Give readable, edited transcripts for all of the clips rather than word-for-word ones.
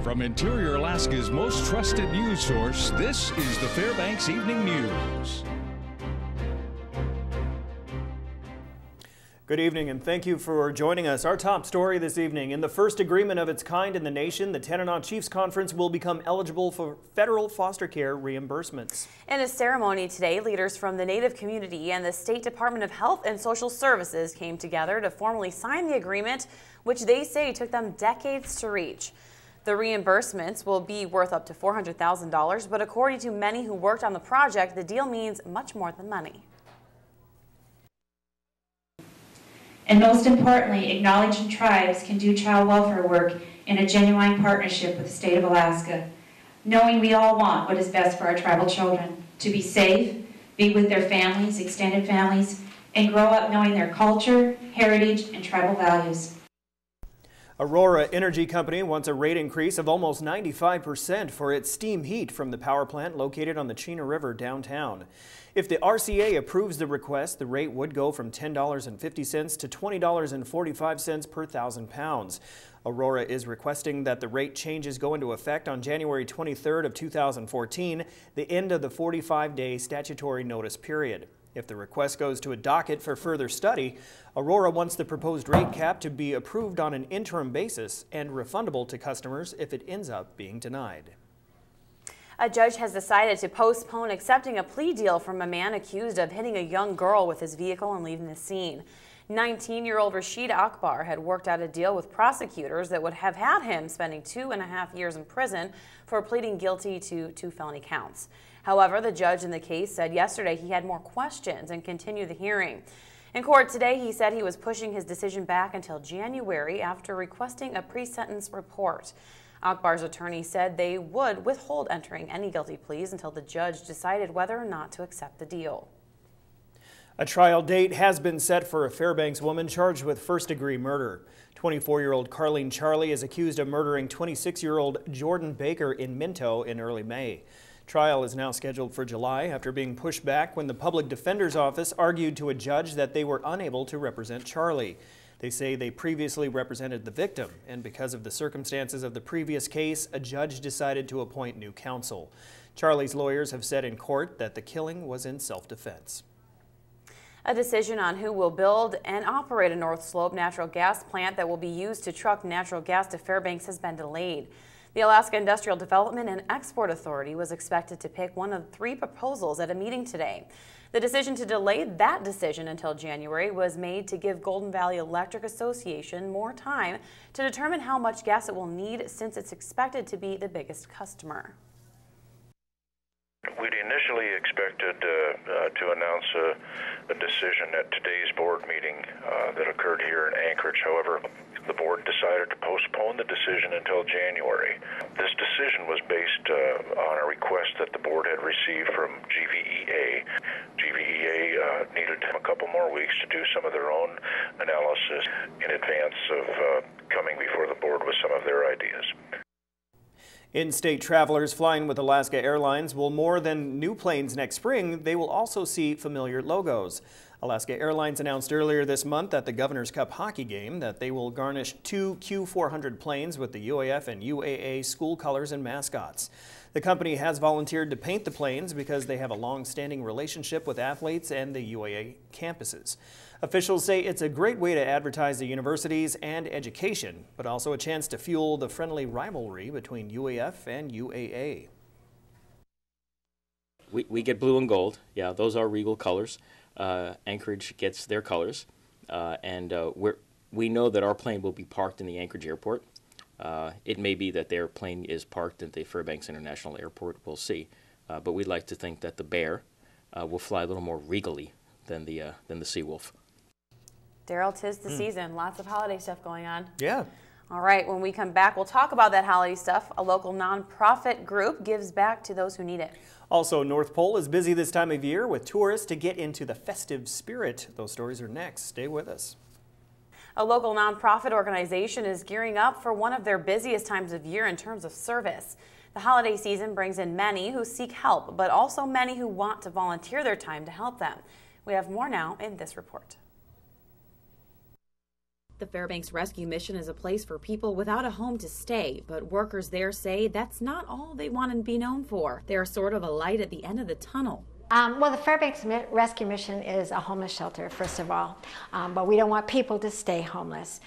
From Interior Alaska's most trusted news source, this is the Fairbanks Evening News. Good evening and thank you for joining us. Our top story this evening: in the first agreement of its kind in the nation, the Tanana Chiefs Conference will become eligible for federal foster care reimbursements. In a ceremony today, leaders from the Native community and the State Department of Health and Social Services came together to formally sign the agreement, which they say took them decades to reach. The reimbursements will be worth up to $400,000, but according to many who worked on the project, the deal means much more than money. And most importantly, acknowledging tribes can do child welfare work in a genuine partnership with the state of Alaska, knowing we all want what is best for our tribal children, to be safe, be with their families, extended families, and grow up knowing their culture, heritage, and tribal values. Aurora Energy Company wants a rate increase of almost 95% for its steam heat from the power plant located on the Chena River downtown. If the RCA approves the request, the rate would go from $10.50 to $20.45 per 1,000 pounds. Aurora is requesting that the rate changes go into effect on January 23rd of 2014, the end of the 45-day statutory notice period. If the request goes to a docket for further study, Aurora wants the proposed rate cap to be approved on an interim basis and refundable to customers if it ends up being denied. A judge has decided to postpone accepting a plea deal from a man accused of hitting a young girl with his vehicle and leaving the scene. 19-year-old Rashid Akbar had worked out a deal with prosecutors that would have had him spending 2.5 years in prison for pleading guilty to 2 felony counts. However, the judge in the case said yesterday he had more questions and continued the hearing. In court today, he said he was pushing his decision back until January after requesting a pre-sentence report. Akbar's attorney said they would withhold entering any guilty pleas until the judge decided whether or not to accept the deal. A trial date has been set for a Fairbanks woman charged with first-degree murder. 24-year-old Carlene Charlie is accused of murdering 26-year-old Jordan Baker in Minto in early May. Trial is now scheduled for July after being pushed back when the public defender's office argued to a judge that they were unable to represent Charlie. They say they previously represented the victim, and because of the circumstances of the previous case, a judge decided to appoint new counsel. Charlie's lawyers have said in court that the killing was in self-defense. A decision on who will build and operate a North Slope natural gas plant that will be used to truck natural gas to Fairbanks has been delayed. The Alaska Industrial Development and Export Authority was expected to pick one of 3 proposals at a meeting today. The decision to delay that decision until January was made to give Golden Valley Electric Association more time to determine how much gas it will need, since it's expected to be the biggest customer. We'd initially expected to announce a decision at today's board meeting that occurred here in Anchorage. However, the board decided to postpone the decision until January. This decision was based on a request that the board had received from GVEA. GVEA needed a couple more weeks to do some of their own analysis in advance of coming before the board with some of their ideas. In-state travelers flying with Alaska Airlines will more than new planes next spring. They will also see familiar logos. Alaska Airlines announced earlier this month at the Governor's Cup hockey game that they will garnish 2 Q400 planes with the UAF and UAA school colors and mascots. The company has volunteered to paint the planes because they have a long-standing relationship with athletes and the UAA campuses. Officials say it's a great way to advertise the universities and education, but also a chance to fuel the friendly rivalry between UAF and UAA. We get blue and gold. Yeah, those are Regal colors. Anchorage gets their colors, and we know that our plane will be parked in the Anchorage airport. It may be that their plane is parked at the Fairbanks International Airport. We'll see, but we'd like to think that the Bear will fly a little more regally than the Seawolf. Daryl, 'tis the season. Lots of holiday stuff going on. Yeah. All right, when we come back, we'll talk about that holiday stuff. A local nonprofit group gives back to those who need it. Also, North Pole is busy this time of year with tourists to get into the festive spirit. Those stories are next. Stay with us. A local nonprofit organization is gearing up for one of their busiest times of year in terms of service. The holiday season brings in many who seek help, but also many who want to volunteer their time to help them. We have more now in this report. The Fairbanks Rescue Mission is a place for people without a home to stay, but workers there say that's not all they want to be known for. They're sort of a light at the end of the tunnel. Well, the Fairbanks Rescue Mission is a homeless shelter, first of all, but we don't want people to stay homeless.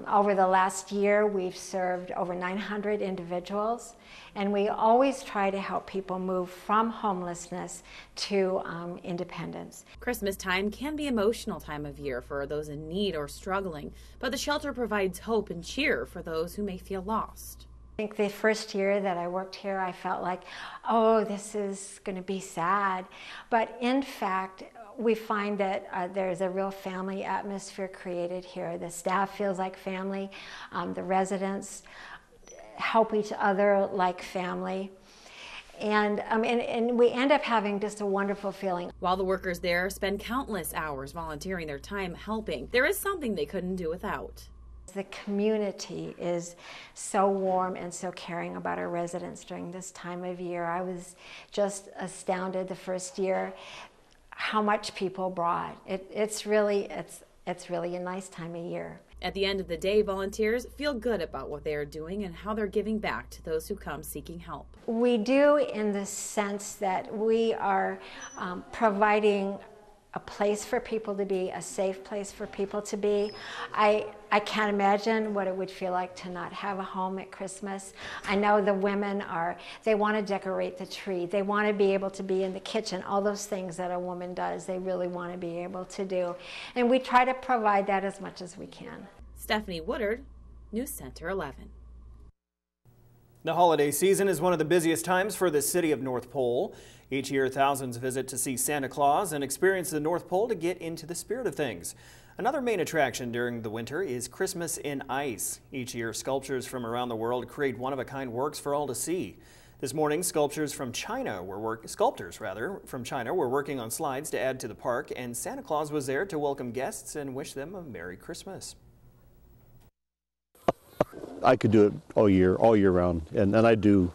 Over the last year, we've served over 900 individuals, and we always try to help people move from homelessness to independence. Christmas time can be an emotional time of year for those in need or struggling, but the shelter provides hope and cheer for those who may feel lost. I think the first year that I worked here, I felt like, oh, this is going to be sad. But in fact, we find that there's a real family atmosphere created here. The staff feels like family. The residents help each other like family. And we end up having just a wonderful feeling. While the workers there spend countless hours volunteering their time helping, there is something they couldn't do without. The community is so warm and so caring about our residents during this time of year. I was just astounded the first year how much people brought. It's really a nice time of year. At the end of the day, volunteers feel good about what they are doing and how they're giving back to those who come seeking help. We do, in the sense that we are providing a place for people to be, a safe place for people to be. I can't imagine what it would feel like to not have a home at Christmas. I know the women they want to decorate the tree. They want to be able to be in the kitchen, all those things that a woman does, they really want to be able to do. And we try to provide that as much as we can. Stephanie Woodard, News Center 11. The holiday season is one of the busiest times for the city of North Pole. Each year, thousands visit to see Santa Claus and experience the North Pole to get into the spirit of things. Another main attraction during the winter is Christmas in Ice. Each year, sculptures from around the world create one-of-a-kind works for all to see. This morning, sculptors from China were working on slides to add to the park, and Santa Claus was there to welcome guests and wish them a Merry Christmas. I could do it all year round, and I do.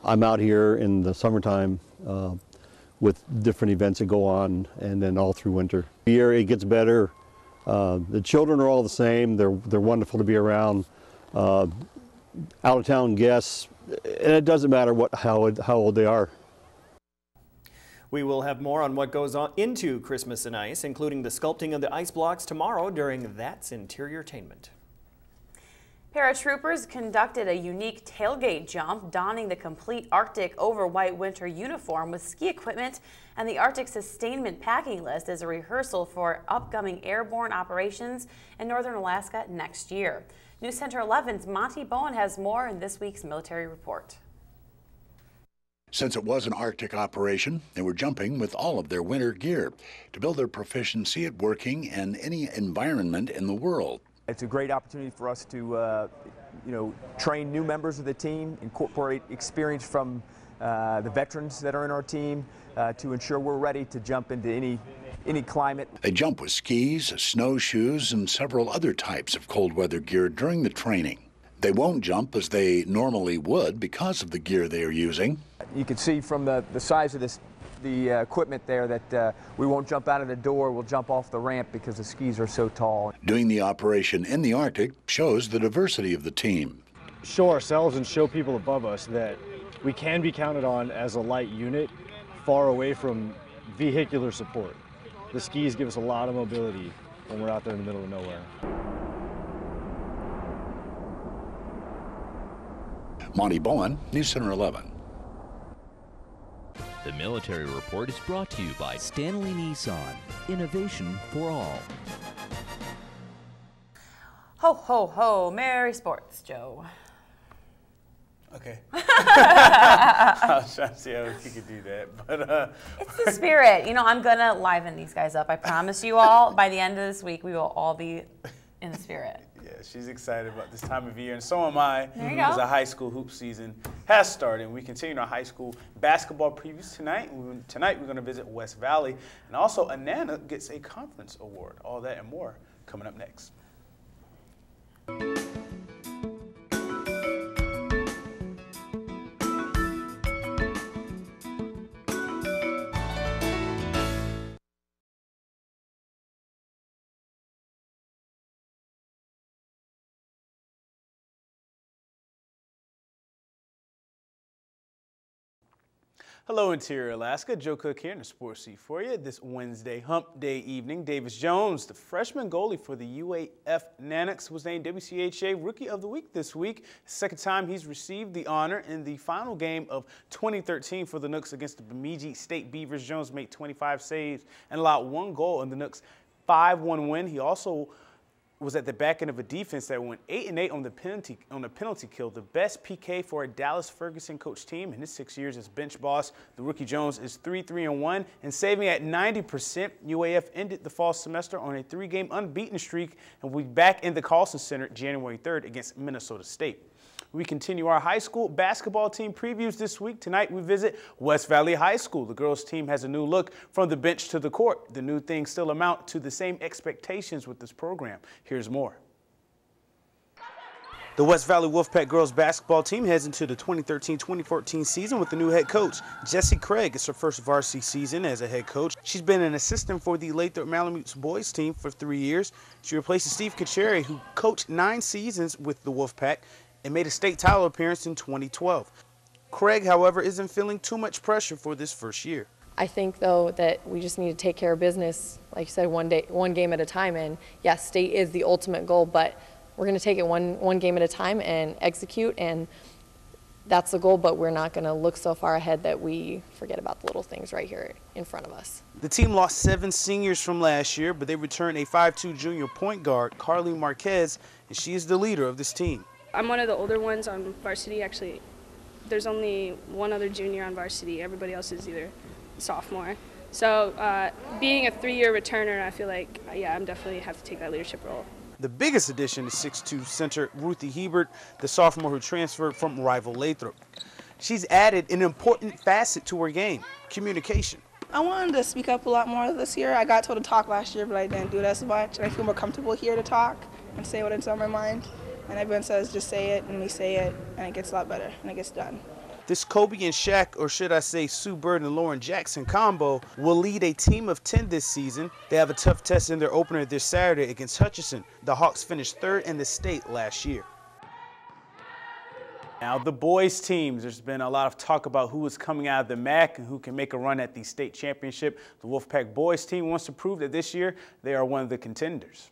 I'm out here in the summertime with different events that go on, and then all through winter. The year it gets better. The children are all the same. They're wonderful to be around. Out of town guests, and it doesn't matter how old they are. We will have more on what goes on into Christmas in Ice, including the sculpting of the ice blocks tomorrow during That's Interiortainment. Paratroopers conducted a unique tailgate jump, donning the complete Arctic over-white winter uniform with ski equipment and the Arctic Sustainment Packing List as a rehearsal for upcoming airborne operations in northern Alaska next year. News Center 11's Monty Bowen has more in this week's military report. Since it was an Arctic operation, they were jumping with all of their winter gear to build their proficiency at working in any environment in the world. It's a great opportunity for us to, train new members of the team, incorporate experience from the veterans that are in our team to ensure we're ready to jump into any climate. They jump with skis, snowshoes, and several other types of cold weather gear during the training. They won't jump as they normally would because of the gear they are using. You can see from the size of the equipment there that we won't jump out of the door, we'll jump off the ramp because the skis are so tall. Doing the operation in the Arctic shows the diversity of the team. Show ourselves and show people above us that we can be counted on as a light unit far away from vehicular support. The skis give us a lot of mobility when we're out there in the middle of nowhere. Monty Bowen, News Center 11. The Military Report is brought to you by Stanley Nissan. Innovation for all. Ho, ho, ho. Merry sports, Joe. Okay. I was trying to see how you could do that, but it's the spirit. I'm gonna liven these guys up. I promise you all. By the end of this week, we will all be in the spirit. Yeah, she's excited about this time of year, and so am I. There you go. As the high school hoop season has started, and we continue our high school basketball previews tonight. Tonight, we're going to visit West Valley, and also Anana gets a conference award. All that and more coming up next. Hello, Interior Alaska. Joe Cook here in the Sports Seat for you this Wednesday hump day evening. Davis Jones, the freshman goalie for the UAF Nanoks, was named WCHA Rookie of the Week this week. Second time he's received the honor in the final game of 2013 for the Nooks against the Bemidji State Beavers. Jones made 25 saves and allowed 1 goal in the Nooks' 5-1 win. He also was at the back end of a defense that went 8-8 on the penalty kill, the best PK for a Dallas Ferguson coach team in his 6 years as bench boss. The rookie Jones is 3-3-1 and saving at 90%. UAF ended the fall semester on a 3-game unbeaten streak and will be back in the Carlson Center January 3rd against Minnesota State. We continue our high school basketball team previews this week. Tonight we visit West Valley High School. The girls team has a new look from the bench to the court. The new things still amount to the same expectations with this program. Here's more. The West Valley Wolfpack girls basketball team heads into the 2013-2014 season with the new head coach. Jessie Craig. It's her first varsity season as a head coach. She's been an assistant for the Lathrop Malamutes boys team for 3 years. She replaces Steve Kacheri, who coached 9 seasons with the Wolfpack and made a state title appearance in 2012. Craig, however, isn't feeling too much pressure for this first year. I think, though, that we just need to take care of business, like you said, one game at a time. And yes, state is the ultimate goal, but we're going to take it one game at a time and execute, and that's the goal, but we're not going to look so far ahead that we forget about the little things right here in front of us. The team lost 7 seniors from last year, but they returned a 5'2" junior point guard, Carly Marquez, and she is the leader of this team. I'm one of the older ones on varsity. Actually, there's only one other junior on varsity. Everybody else is either sophomore. So being a 3-year returner, I feel like, I'm definitely have to take that leadership role. The biggest addition is 6'2" center Ruthie Hebert, the sophomore who transferred from rival Lathrop. She's added an important facet to her game, communication. I wanted to speak up a lot more this year. I got told to talk last year, but I didn't do it as much. And I feel more comfortable here to talk and say what's on my mind. And everyone says just say it, and we say it, and it gets a lot better, and it gets done. This Kobe and Shaq, or should I say Sue Bird and Lauren Jackson combo, will lead a team of 10 this season. They have a tough test in their opener this Saturday against Hutchinson. The Hawks finished 3rd in the state last year. Now the boys teams, there's been a lot of talk about who is coming out of the MAC and who can make a run at the state championship. The Wolfpack boys team wants to prove that this year they are one of the contenders.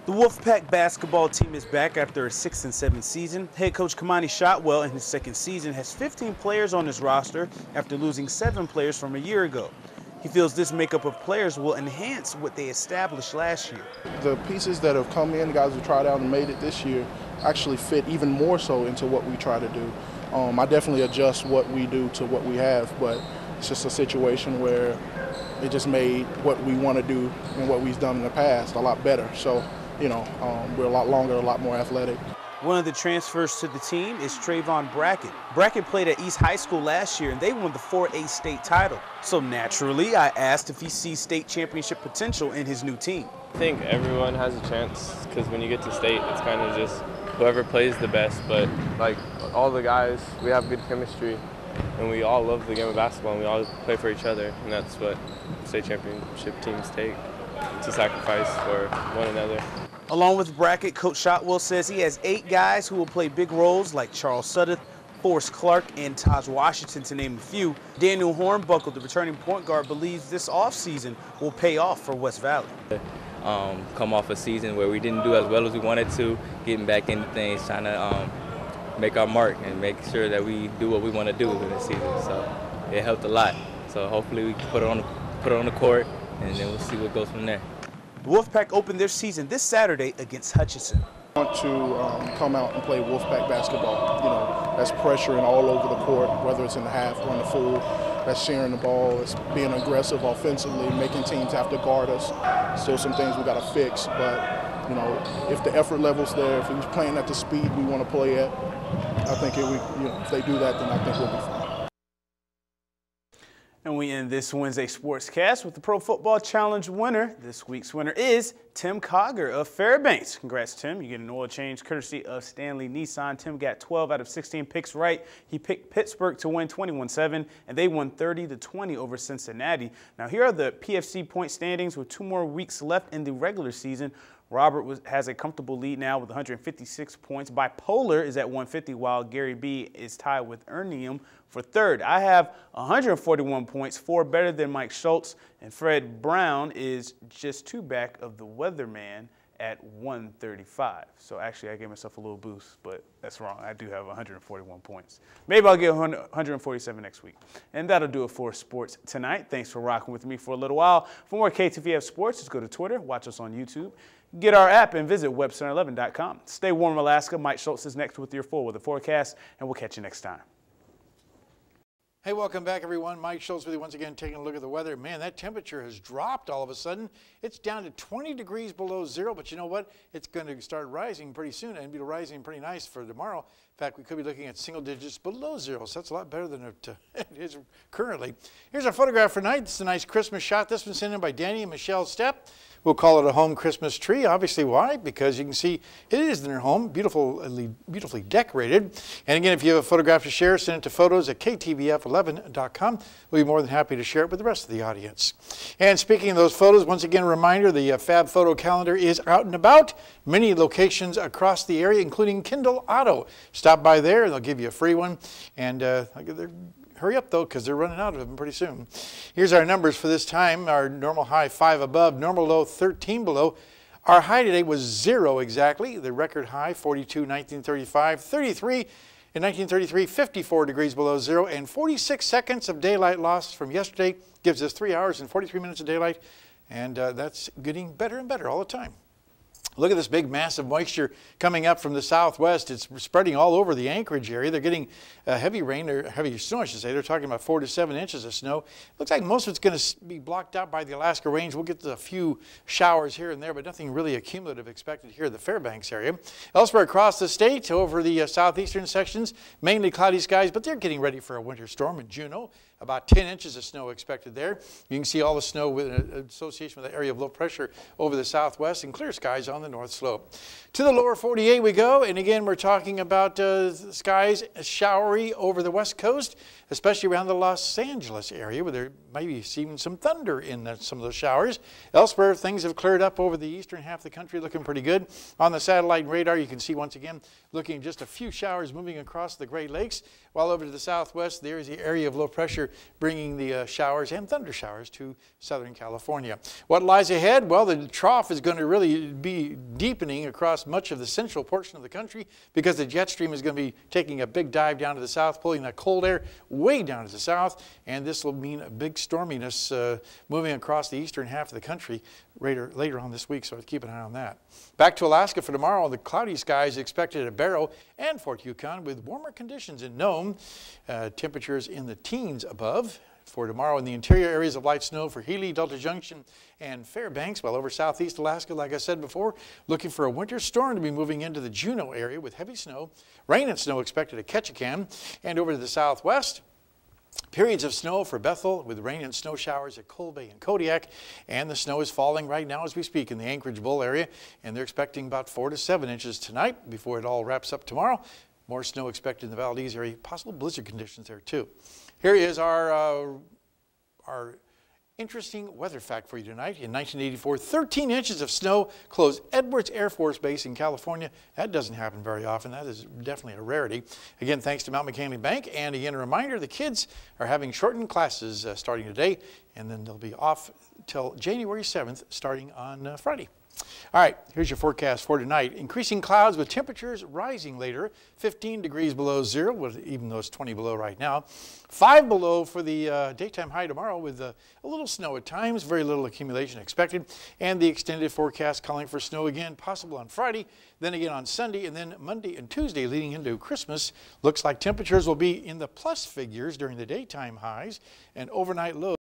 The Wolfpack basketball team is back after a 6 and 7 season. Head coach Kamani Shotwell in his 2nd season has 15 players on his roster after losing 7 players from a year ago. He feels this makeup of players will enhance what they established last year. The pieces that have come in, the guys who tried out and made it this year, actually fit even more so into what we try to do. I definitely adjust what we do to what we have, but it's just a situation where it just made what we want to do and what we've done in the past a lot better. So, we're a lot longer, a lot more athletic. One of the transfers to the team is Trayvon Brackett. Brackett played at East High School last year, and they won the 4A state title. So naturally, I asked if he sees state championship potential in his new team. I think everyone has a chance, because when you get to state, it's kind of just whoever plays the best. But like all the guys, we have good chemistry, and we all love the game of basketball, and we all play for each other, and that's what state championship teams take, to sacrifice for one another. Along with Brackett, Coach Shotwell says he has 8 guys who will play big roles like Charles Sudduth, Forrest Clark, and Taj Washington, to name a few. Daniel Hornbuckle, the returning point guard, believes this offseason will pay off for West Valley. Come off a season where we didn't do as well as we wanted to, getting back into things, trying to make our mark and make sure that we do what we want to do in the season. So it helped a lot. So hopefully we can put it on the court, and then we'll see what goes from there. The Wolfpack opened their season this Saturday against Hutchinson. I want to come out and play Wolfpack basketball. That's pressuring all over the court, whether it's in the half or in the full. That's sharing the ball. It's being aggressive offensively, making teams have to guard us. Still some things we got to fix, but if the effort level's there, if we're playing at the speed we want to play at, I think if they do that, then I think we'll be fine. And we end this Wednesday Sportscast with the Pro Football Challenge winner. This week's winner is Tim Cogger of Fairbanks. Congrats, Tim. You get an oil change courtesy of Stanley Nissan. Tim got 12 out of 16 picks right. He picked Pittsburgh to win 21-7, and they won 30-20 over Cincinnati. Now, here are the PFC point standings with 2 more weeks left in the regular season. Robert has a comfortable lead now with 156 points. Bipolar is at 150, while Gary B is tied with Ernium for third. I have 141 points, 4 better than Mike Schultz, and Fred Brown is just 2 back of the Weatherman at 135. So actually I gave myself a little boost, but that's wrong. I do have 141 points. Maybe I'll get 147 next week. And that'll do it for sports tonight. Thanks for rocking with me for a little while. For more KTVF sports, just go to Twitter, watch us on YouTube, get our app, and visit webcenter11.com. Stay warm, Alaska. Mike Schultz is next with your full weather forecast, and we'll catch you next time. Hey, welcome back, everyone. Mike Schultz with you once again, taking a look at the weather. Man, that temperature has dropped all of a sudden. It's down to 20 degrees below zero, but you know what? It's going to start rising pretty soon and be rising pretty nice for tomorrow. In fact, we could be looking at single digits below zero, so that's a lot better than it is currently. Here's our photograph for tonight. This is a nice Christmas shot. This one's sent in by Danny and Michelle Stepp. We'll call it a home Christmas tree. Obviously, why? Because you can see it is in their home, beautifully decorated. And again, if you have a photograph to share, send it to photos at ktbf11.com. We'll be more than happy to share it with the rest of the audience. And speaking of those photos, once again, a reminder, the Fab Photo Calendar is out and about. Many locations across the area, including Kindle Auto. Stop by there, they'll give you a free one. And hurry up, though, because they're running out of them pretty soon. Here's our numbers for this time. Our normal high, 5 above. Normal low, 13 below. Our high today was 0 exactly. The record high, 42, 1935. 33 in 1933, 54 degrees below 0. And 46 seconds of daylight lost from yesterday gives us 3 hours and 43 minutes of daylight. And that's getting better and better all the time. Look at this big mass of moisture coming up from the southwest. It's spreading all over the Anchorage area. They're getting heavy rain, or heavy snow, I should say. They're talking about 4 to 7 inches of snow. Looks like most of it's going to be blocked out by the Alaska Range. We'll get a few showers here and there, but nothing really accumulative expected here in the Fairbanks area. Elsewhere across the state, over the southeastern sections, mainly cloudy skies, but they're getting ready for a winter storm in Juneau. About 10 inches of snow expected there. You can see all the snow with an association with the area of low pressure over the southwest and clear skies on the north slope. To the lower 48 we go, and again we're talking about skies showery over the west coast, especially around the Los Angeles area where there might be even some thunder in some of those showers. Elsewhere, things have cleared up over the eastern half of the country, looking pretty good. On the satellite radar, you can see once again, looking at just a few showers moving across the Great Lakes, while over to the southwest, there is the area of low pressure bringing the showers and thunder showers to Southern California. What lies ahead? Well, the trough is going to really be deepening across much of the central portion of the country because the jet stream is going to be taking a big dive down to the south, pulling that cold air way down to the south, and this will mean a big storminess moving across the eastern half of the country later on this week, so keep an eye on that. Back to Alaska for tomorrow. The cloudy skies expected at Barrow and Fort Yukon with warmer conditions in Nome. Temperatures in the teens above. For tomorrow in the interior areas of light snow for Healy, Delta Junction, and Fairbanks. While over southeast Alaska, like I said before, looking for a winter storm to be moving into the Juneau area with heavy snow. Rain and snow expected at Ketchikan. And over to the southwest, periods of snow for Bethel with rain and snow showers at Cold Bay and Kodiak. And the snow is falling right now as we speak in the Anchorage Bull area. And they're expecting about 4 to 7 inches tonight before it all wraps up tomorrow. More snow expected in the Valdez area. Possible blizzard conditions there too. Here is our interesting weather fact for you tonight. In 1984, 13 inches of snow closed Edwards Air Force Base in California. That doesn't happen very often. That is definitely a rarity. Again, thanks to Mount McKinley Bank. And again, a reminder, the kids are having shortened classes starting today, and then they'll be off till January 7th starting on Friday. All right, here's your forecast for tonight. Increasing clouds with temperatures rising later. 15 degrees below 0, with even though it's 20 below right now. 5 below for the daytime high tomorrow with a little snow at times. Very little accumulation expected. And the extended forecast calling for snow again, possible on Friday, then again on Sunday, and then Monday and Tuesday leading into Christmas. Looks like temperatures will be in the plus figures during the daytime highs and overnight lows.